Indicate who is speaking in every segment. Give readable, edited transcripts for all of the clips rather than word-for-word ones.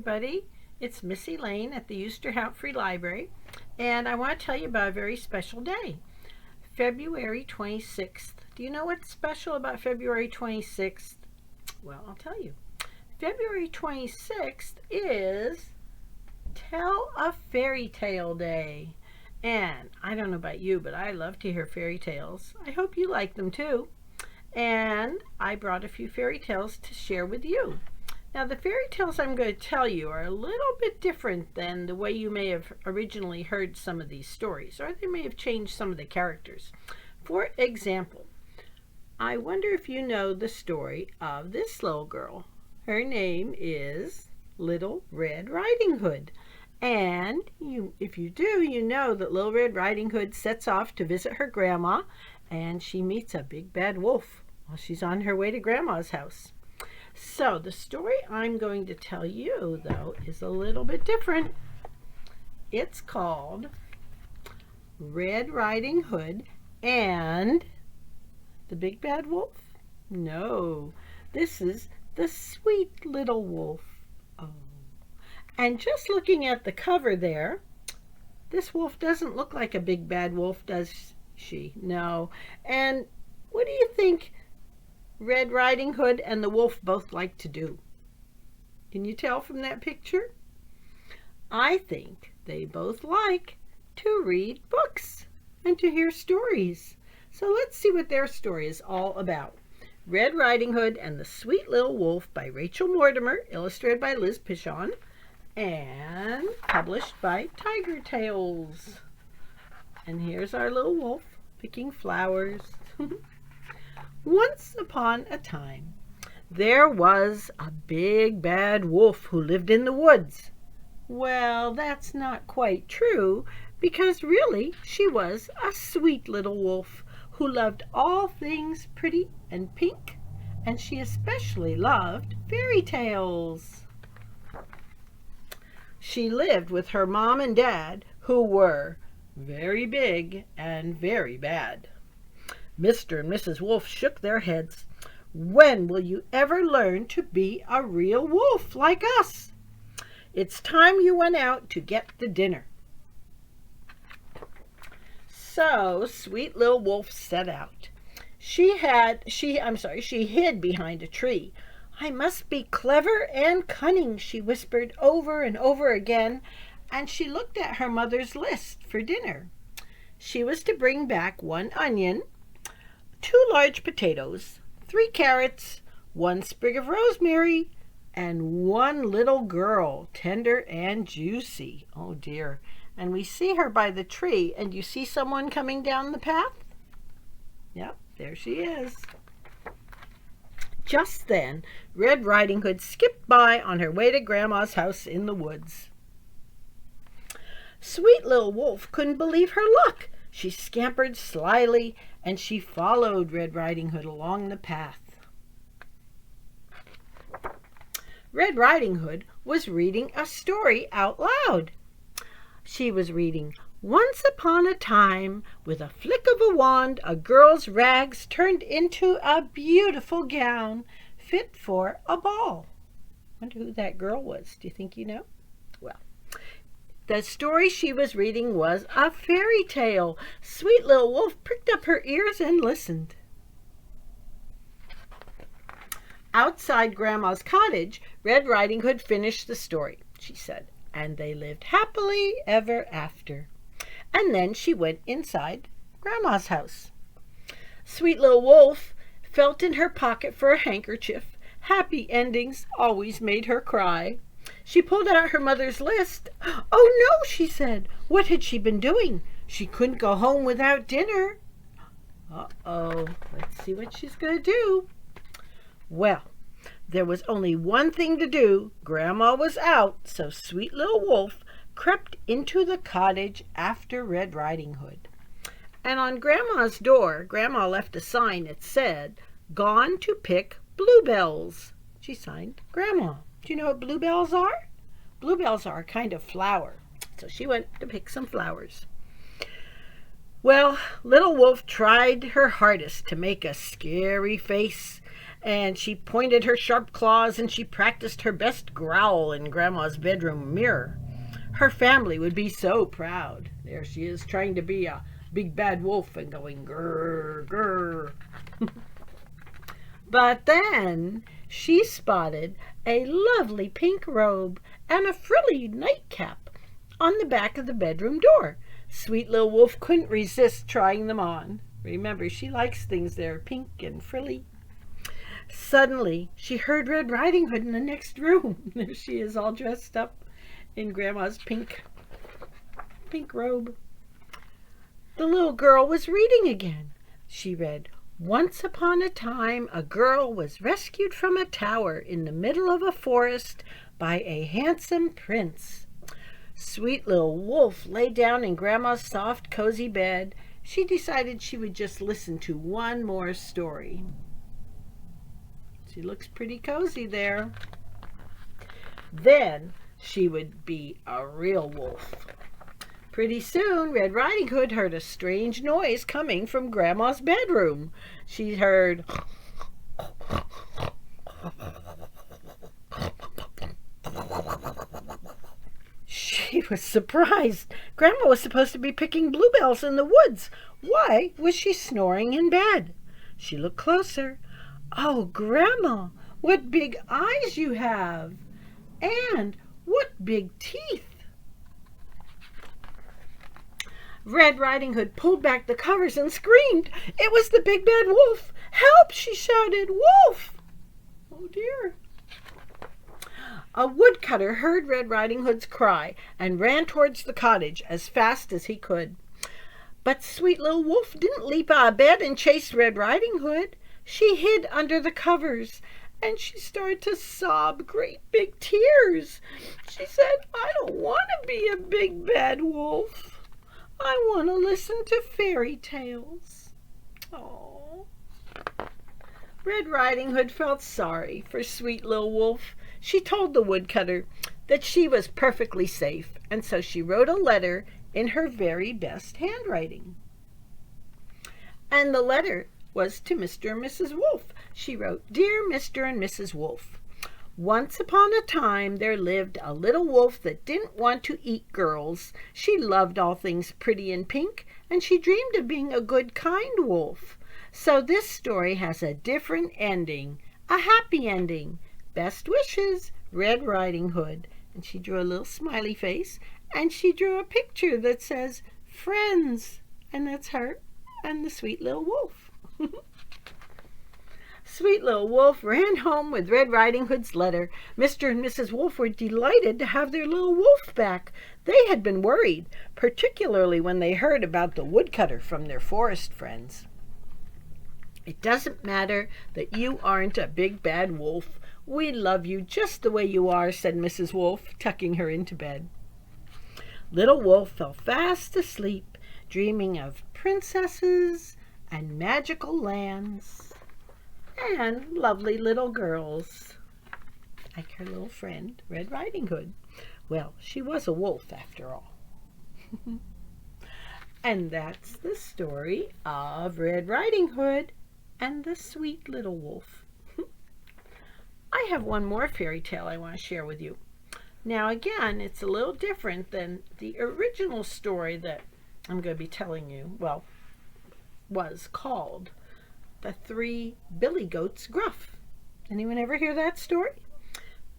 Speaker 1: everybody. It's Missy Lane at the Euster Free Library, and I want to tell you about a very special day, February 26th. Do you know what's special about February 26th? Well, I'll tell you. February 26th is Tell a Fairy Tale Day. And I don't know about you, but I love to hear fairy tales. I hope you like them too. And I brought a few fairy tales to share with you. Now, the fairy tales I'm going to tell you are a little bit different than the way you may have originally heard some of these stories, or they may have changed some of the characters. For example, I wonder if you know the story of this little girl. Her name is Little Red Riding Hood. And if you do, you know that Little Red Riding Hood sets off to visit her grandma, and she meets a big bad wolf while she's on her way to grandma's house. So the story I'm going to tell you, though, is a little bit different. It's called Red Riding Hood and the Big Bad Wolf. No, this is the Sweet Little Wolf. Oh. And just looking at the cover there, this wolf doesn't look like a big bad wolf, does she? No. And what do you think Red Riding Hood and the wolf both like to do? Can you tell from that picture? I think they both like to read books and to hear stories. So let's see what their story is all about. Red Riding Hood and the Sweet Little Wolf by Rachel Mortimer, illustrated by Liz Pichon, and published by Tiger Tales. And here's our little wolf picking flowers. Once upon a time, there was a big bad wolf who lived in the woods. Well, that's not quite true, because really she was a sweet little wolf who loved all things pretty and pink, and she especially loved fairy tales. She lived with her mom and dad, who were very big and very bad. Mr. and Mrs. Wolf shook their heads. When will you ever learn to be a real wolf like us? It's time you went out to get the dinner. So Sweet Little Wolf set out. She hid behind a tree. I must be clever and cunning, she whispered over and over again, and she looked at her mother's list for dinner. She was to bring back 1 onion, 2 large potatoes, 3 carrots, 1 sprig of rosemary, and 1 little girl, tender and juicy. Oh dear. And we see her by the tree, and you see someone coming down the path? Yep, there she is. Just then, Red Riding Hood skipped by on her way to Grandma's house in the woods. Sweet Little Wolf couldn't believe her luck. She scampered slyly, and she followed Red Riding Hood along the path. Red Riding Hood was reading a story out loud. She was reading, Once upon a time, with a flick of a wand, a girl's rags turned into a beautiful gown fit for a ball. Wonder who that girl was. Do you think you know? Well, the story she was reading was a fairy tale. Sweet Little Wolf pricked up her ears and listened. Outside Grandma's cottage, Red Riding Hood finished the story, she said, and they lived happily ever after. And then she went inside Grandma's house. Sweet Little Wolf felt in her pocket for a handkerchief. Happy endings always made her cry. She pulled out her mother's list. Oh no, she said. What had she been doing? She couldn't go home without dinner. Uh-oh, let's see what she's going to do. Well, there was only one thing to do. Grandma was out, so Sweet Little Wolf crept into the cottage after Red Riding Hood. And on Grandma's door, Grandma left a sign that said, Gone to pick bluebells. She signed Grandma. Do you know what bluebells are? Bluebells are a kind of flower. So she went to pick some flowers. Well, Little Wolf tried her hardest to make a scary face, And she pointed her sharp claws and she practiced her best growl in Grandma's bedroom mirror. Her family would be so proud. There she is trying to be a big bad wolf and going grrr, grrr. But then she spotted a lovely pink robe and a frilly nightcap on the back of the bedroom door. Sweet little wolf couldn't resist trying them on. Remember, she likes things that are pink and frilly. Suddenly, she heard Red Riding Hood in the next room. There she is, all dressed up in Grandma's pink robe. The little girl was reading again. She read, "Once upon a time, a girl was rescued from a tower in the middle of a forest by a handsome prince." Sweet little wolf lay down in Grandma's soft, cozy bed. She decided she would just listen to one more story. She looks pretty cozy there. Then she would be a real wolf. Pretty soon, Red Riding Hood heard a strange noise coming from Grandma's bedroom. She heard She was surprised. Grandma was supposed to be picking bluebells in the woods. Why was she snoring in bed? She looked closer. "Oh, Grandma, what big eyes you have! And what big teeth!" Red Riding Hood pulled back the covers and screamed. It was the big bad wolf. "Help!" she shouted. "Wolf!" Oh dear. A woodcutter heard Red Riding Hood's cry and ran towards the cottage as fast as he could. But Sweet Little Wolf didn't leap out of bed and chase Red Riding Hood. She hid under the covers and she started to sob great big tears. She said, "I don't want to be a big bad wolf. I want to listen to fairy tales." Oh. Red Riding Hood felt sorry for Sweet Little Wolf. She told the woodcutter that she was perfectly safe, and so she wrote a letter in her very best handwriting. And the letter was to Mr. and Mrs. Wolf. She wrote, "Dear Mr. and Mrs. Wolf, once upon a time there lived a little wolf that didn't want to eat girls. She loved all things pretty and pink, and she dreamed of being a good, kind wolf. So this story has a different ending, a happy ending. Best wishes, Red Riding Hood." And she drew a little smiley face, and she drew a picture that says, "Friends." And that's her and the sweet little wolf. Sweet Little Wolf ran home with Red Riding Hood's letter. Mr. and Mrs. Wolf were delighted to have their little wolf back. They had been worried, particularly when they heard about the woodcutter from their forest friends. "It doesn't matter that you aren't a big bad wolf. We love you just the way you are," said Mrs. Wolf, tucking her into bed. Little Wolf fell fast asleep, dreaming of princesses and magical lands and lovely little girls, like her little friend, Red Riding Hood. Well, she was a wolf after all. And that's the story of Red Riding Hood and the sweet little wolf. I have one more fairy tale I want to share with you. Now again, it's a little different than the original story that I'm going to be telling you, was called The Three Billy Goats Gruff. Anyone ever hear that story?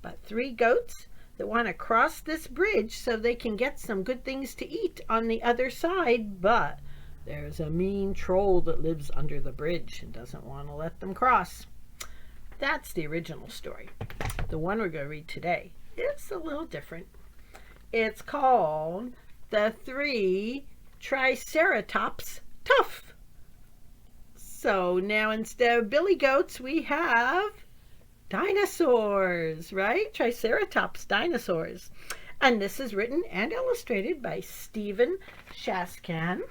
Speaker 1: But three goats that want to cross this bridge so they can get some good things to eat on the other side, but there's a mean troll that lives under the bridge and doesn't want to let them cross. That's the original story. The one we're going to read today is a little different. It's called The Three Triceratops Tough. So now instead of billy goats, we have dinosaurs, right? Triceratops dinosaurs. And this is written and illustrated by Stephen Shaskan.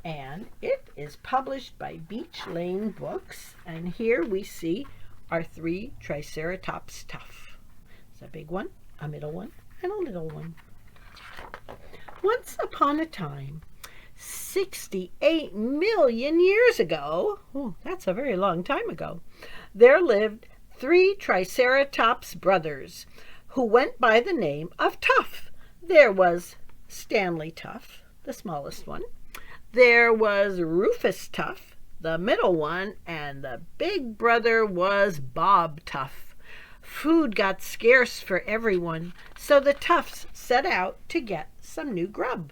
Speaker 1: And it is published by Beach Lane Books. And here we see our three Triceratops Tough. It's a big one, a middle one, and a little one. Once upon a time, 68 million years ago, that's a very long time ago, there lived 3 Triceratops brothers who went by the name of Tough. There was Stanley Tough, the smallest one. There was Rufus Tough, the middle one, and the big brother was Bob Tough. Food got scarce for everyone, so the Toughs set out to get some new grub.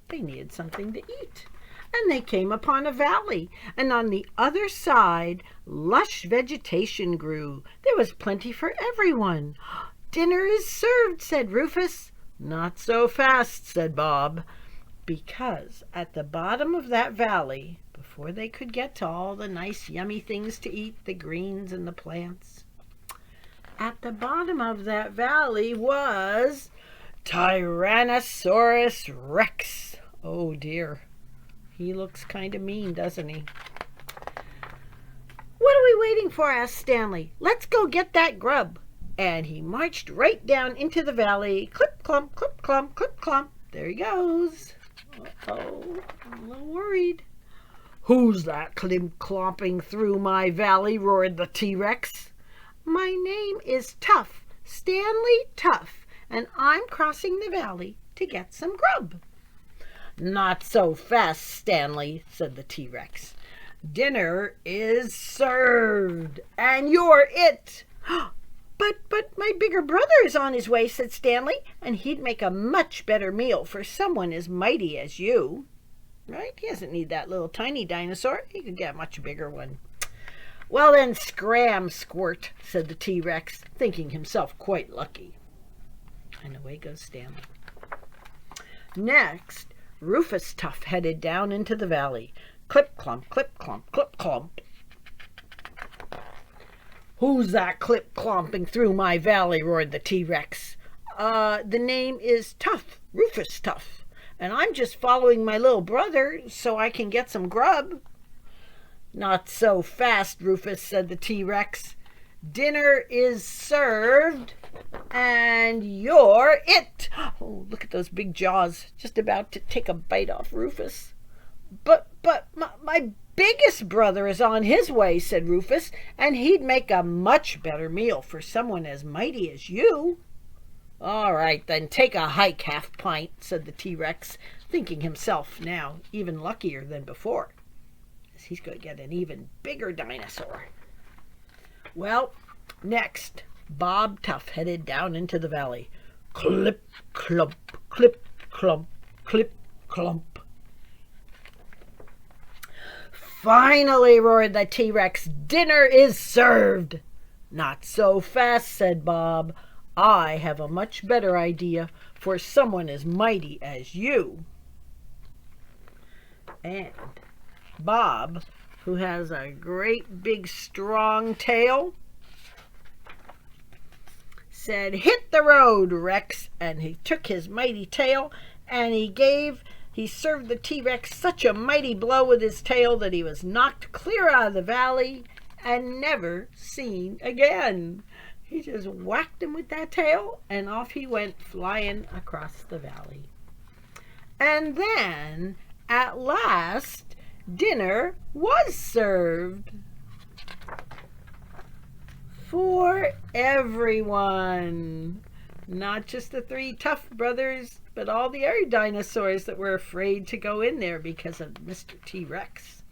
Speaker 1: They needed something to eat, and they came upon a valley, and on the other side lush vegetation grew. There was plenty for everyone. "Dinner is served," said Rufus. "Not so fast," said Bob, because at the bottom of that valley, before they could get to all the nice yummy things to eat, the greens and the plants, at the bottom of that valley was Tyrannosaurus Rex. Oh dear, he looks kind of mean, doesn't he? "What are we waiting for?" asked Stanley. "Let's go get that grub." And he marched right down into the valley. Clip, clomp, clip, clomp, clip, clomp. There he goes. Uh-oh, I'm a little worried. "Who's that clomping through my valley?" roared the T-Rex. "My name is Tough, Stanley Tough, and I'm crossing the valley to get some grub." "Not so fast, Stanley," said the T-Rex. "Dinner is served, and you're it." But my bigger brother is on his way," said Stanley, "and he'd make a much better meal for someone as mighty as you." Right? He doesn't need that little tiny dinosaur. He could get a much bigger one. "Well then, scram, Squirt," said the T-Rex, thinking himself quite lucky. And away goes Stanley. Next, Rufus Tough headed down into the valley. Clip, clomp, clip, clomp, clip, clomp. "Who's that clip clomping through my valley?" roared the T-Rex. The name is Tough, Rufus Tough, and I'm just following my little brother so I can get some grub." "Not so fast, Rufus," said the T-Rex. "Dinner is served, and you're it." Oh, look at those big jaws, just about to take a bite off Rufus. But my biggest brother is on his way," said Rufus, "and he'd make a much better meal for someone as mighty as you." "All right, then take a hike, Half Pint," said the T-Rex, thinking himself now even luckier than before, as he's going to get an even bigger dinosaur. Well, next, Bob Tough headed down into the valley. Clip, clump, clip, clump, clip, clump. "Finally," roared the T-Rex, "dinner is served." "Not so fast," said Bob. "I have a much better idea for someone as mighty as you." And Bob, who has a great big strong tail, said, "Hit the road, Rex." And he took his mighty tail and he served the T-Rex such a mighty blow with his tail that he was knocked clear out of the valley and never seen again. He just whacked him with that tail, and off he went flying across the valley. And then, at last, dinner was served for everyone. Not just the 3 Tough brothers, but all the other dinosaurs that were afraid to go in there because of Mr. T-Rex.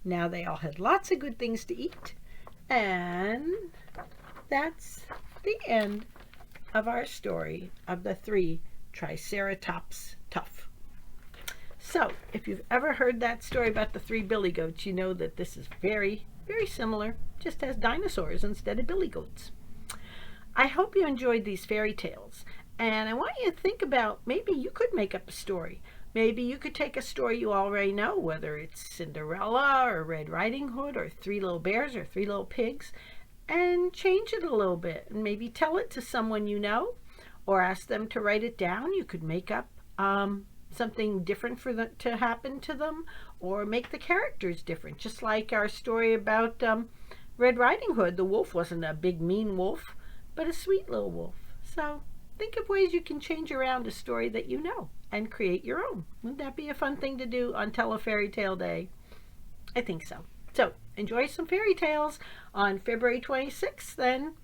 Speaker 1: Now they all had lots of good things to eat. And that's the end of our story of the 3 Triceratops Tough. So, if you've ever heard that story about the 3 billy goats, you know that this is very, very similar, just as dinosaurs instead of billy goats. I hope you enjoyed these fairy tales, and I want you to think about maybe you could make up a story. Maybe you could take a story you already know, whether it's Cinderella or Red Riding Hood or 3 Little Bears or 3 Little Pigs, and change it a little bit and maybe tell it to someone you know or ask them to write it down. You could make up something different for them to happen to them, or make the characters different, just like our story about Red Riding Hood. The wolf wasn't a big mean wolf, but a sweet little wolf. So think of ways you can change around a story that you know and create your own. Wouldn't that be a fun thing to do on Tell a Fairy Tale Day? I think so. So enjoy some fairy tales on February 26th then,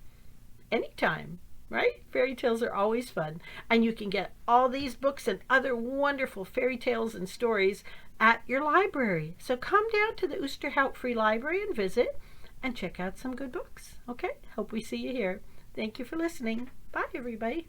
Speaker 1: anytime. Right? Fairy tales are always fun. And you can get all these books and other wonderful fairy tales and stories at your library. So come down to the Oosterhout Free Library and visit and check out some good books. Okay? Hope we see you here. Thank you for listening. Bye, everybody.